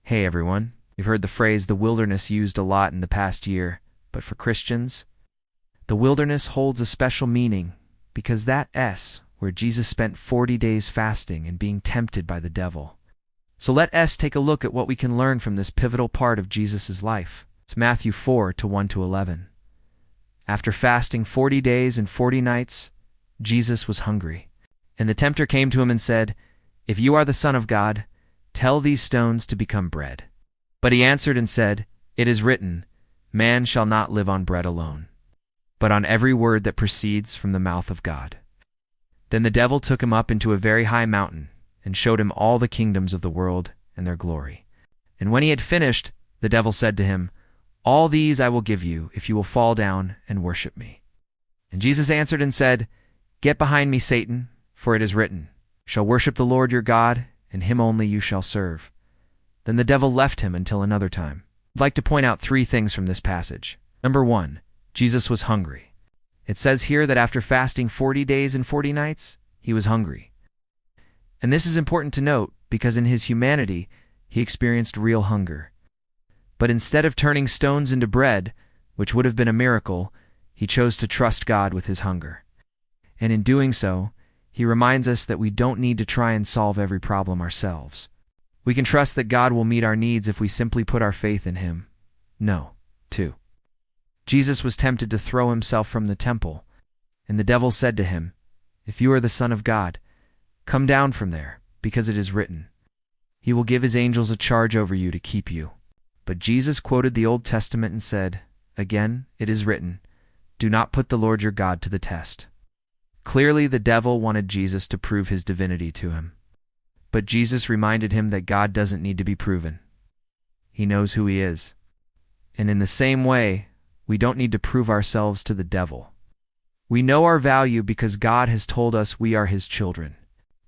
Hey everyone, you've heard the phrase the wilderness used a lot in the past year, but for Christians, the wilderness holds a special meaning because that S where Jesus spent 40 days fasting and being tempted by the devil. So let us take a look at what we can learn from this pivotal part of Jesus' life. It's Matthew 4, 1-11. After fasting 40 days and 40 nights, Jesus was hungry. And the tempter came to him and said, "If you are the Son of God, tell these stones to become bread." But he answered and said, "It is written, man shall not live on bread alone, but on every word that proceeds from the mouth of God." Then the devil took him up into a very high mountain and showed him all the kingdoms of the world and their glory. And when he had finished, the devil said to him, "All these I will give you if you will fall down and worship me." And Jesus answered and said, "Get behind me, Satan, for it is written, 'You shall worship the Lord your God, and him only you shall serve.'" Then the devil left him until another time. I'd like to point out 3 things from this passage. Number 1, Jesus was hungry. It says here that after fasting 40 days and 40 nights, he was hungry. And this is important to note because in his humanity, he experienced real hunger. But instead of turning stones into bread, which would have been a miracle, he chose to trust God with his hunger. And in doing so, he reminds us that we don't need to try and solve every problem ourselves. We can trust that God will meet our needs if we simply put our faith in him. 2. Jesus was tempted to throw himself from the temple, and the devil said to him, "If you are the Son of God, come down from there, because it is written, 'He will give his angels a charge over you to keep you.'" But Jesus quoted the Old Testament and said, "Again, it is written, 'Do not put the Lord your God to the test.'" Clearly, the devil wanted Jesus to prove his divinity to him. But Jesus reminded him that God doesn't need to be proven. He knows who he is. And in the same way, we don't need to prove ourselves to the devil. We know our value because God has told us we are his children.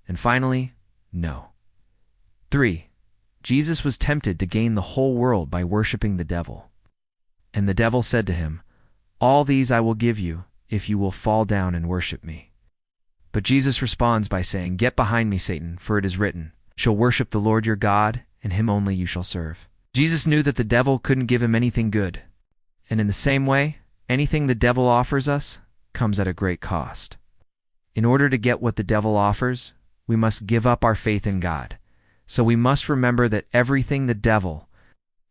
And finally, no. 3. Jesus was tempted to gain the whole world by worshiping the devil. And the devil said to him, "All these I will give you if you will fall down and worship me." But Jesus responds by saying, "Get behind me, Satan, for it is written, 'You shall worship the Lord your God, and him only you shall serve.'" Jesus knew that the devil couldn't give him anything good. And in the same way, anything the devil offers us comes at a great cost. In order to get what the devil offers, we must give up our faith in God. So we must remember that everything the devil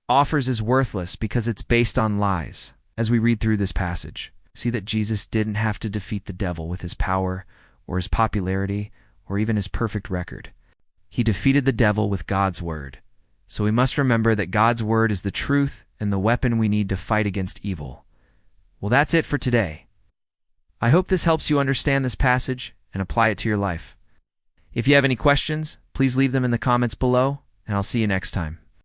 offers is worthless because it's based on lies. As we read through this passage, see that Jesus didn't have to defeat the devil with his power or his popularity or even his perfect record. He defeated the devil with God's word. So we must remember that God's word is the truth and the weapon we need to fight against evil. Well, that's it for today. I hope this helps you understand this passage and apply it to your life. If you have any questions, please leave them in the comments below, and I'll see you next time.